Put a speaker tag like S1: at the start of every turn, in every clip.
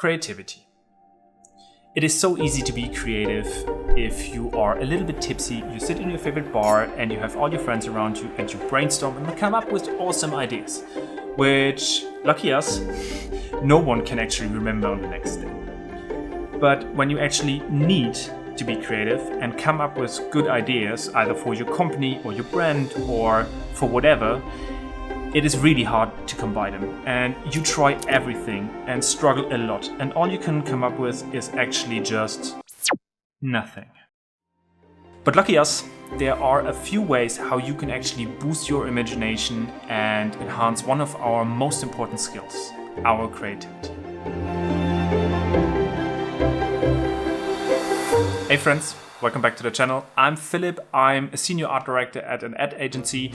S1: Creativity. It is so easy to be creative if you are a little bit tipsy, you sit in your favorite bar and you have all your friends around you and you brainstorm and come up with awesome ideas, which, lucky us, no one can actually remember on the next day. But when you actually need to be creative and come up with good ideas, either for your company or your brand or for whatever, it is really hard to combine them, and you try everything and struggle a lot, and all you can come up with is actually just nothing. But lucky us, there are a few ways how you can actually boost your imagination and enhance one of our most important skills, our creativity. Hey friends, welcome back to the channel. I'm Philip, I'm a senior art director at an ad agency,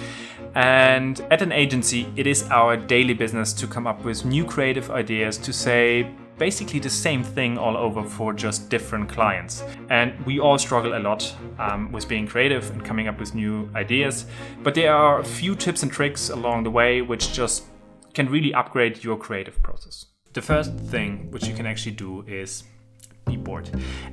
S1: and at an agency it is our daily business to come up with new creative ideas to say basically the same thing all over for just different clients. And we all struggle a lot with being creative and coming up with new ideas, but there are a few tips and tricks along the way which just can really upgrade your creative process. The first thing which you can actually do is be bored.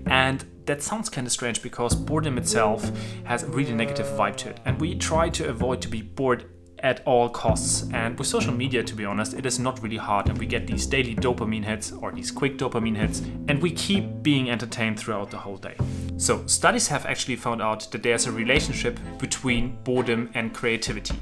S1: And that sounds kind of strange because boredom itself has a really negative vibe to it, and we try to avoid to be bored at all costs. And with social media, to be honest, it is not really hard, and we get these daily dopamine hits or these quick dopamine hits, and we keep being entertained throughout the whole day. So studies have actually found out that there's a relationship between boredom and creativity.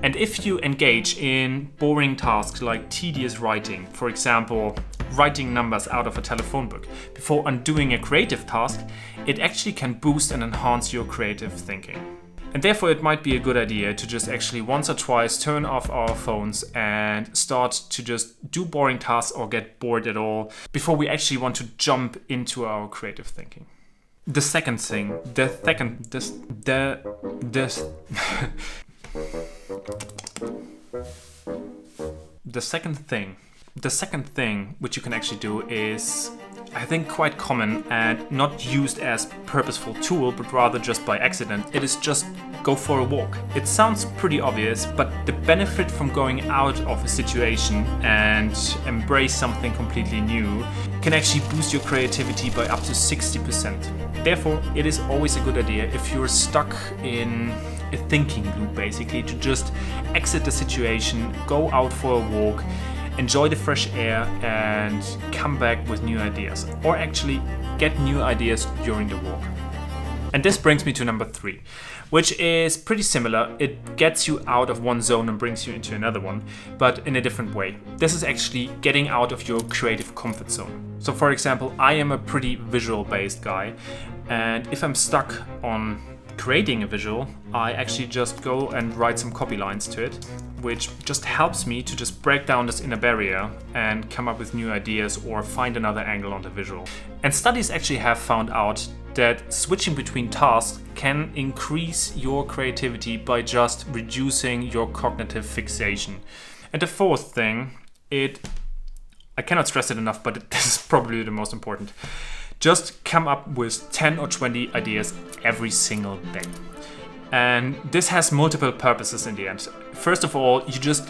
S1: And if you engage in boring tasks like tedious writing, for example, writing numbers out of a telephone book, before undoing a creative task, it actually can boost and enhance your creative thinking. And therefore it might be a good idea to just actually once or twice turn off our phones and start to just do boring tasks or get bored at all before we actually want to jump into our creative thinking. The second thing which you can actually do is, I think, quite common and not used as purposeful tool, but rather just by accident. It is just go for a walk. It sounds pretty obvious, but the benefit from going out of a situation and embrace something completely new can actually boost your creativity by up to 60%. Therefore, it is always a good idea if you're stuck in a thinking loop, basically, to just exit the situation, go out for a walk, enjoy the fresh air and come back with new ideas, or actually get new ideas during the walk. And this brings me to number 3, which is pretty similar. It gets you out of one zone and brings you into another one, but in a different way. This is actually getting out of your creative comfort zone. So for example, I am a pretty visual based guy, and if I'm stuck on creating a visual, I actually just go and write some copy lines to it, which just helps me to just break down this inner barrier and come up with new ideas or find another angle on the visual. And studies actually have found out that switching between tasks can increase your creativity by just reducing your cognitive fixation. And the fourth thing, I cannot stress it enough, but this is probably the most important. Just come up with 10 or 20 ideas every single day. And this has multiple purposes in the end. First of all, you just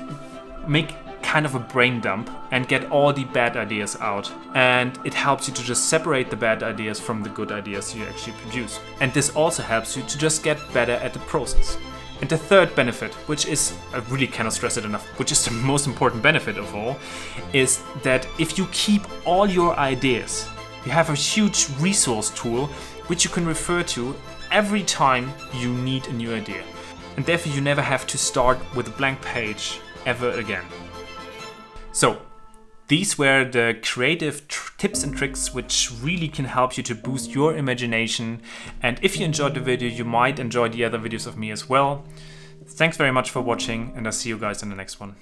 S1: make kind of a brain dump and get all the bad ideas out. And it helps you to just separate the bad ideas from the good ideas you actually produce. And this also helps you to just get better at the process. And the third benefit, which is, I really cannot stress it enough, which is the most important benefit of all, is that if you keep all your ideas, you have a huge resource tool which you can refer to every time you need a new idea. And therefore you never have to start with a blank page ever again. So these were the creative tips and tricks which really can help you to boost your imagination. And if you enjoyed the video, you might enjoy the other videos of me as well. Thanks very much for watching, and I'll see you guys in the next one.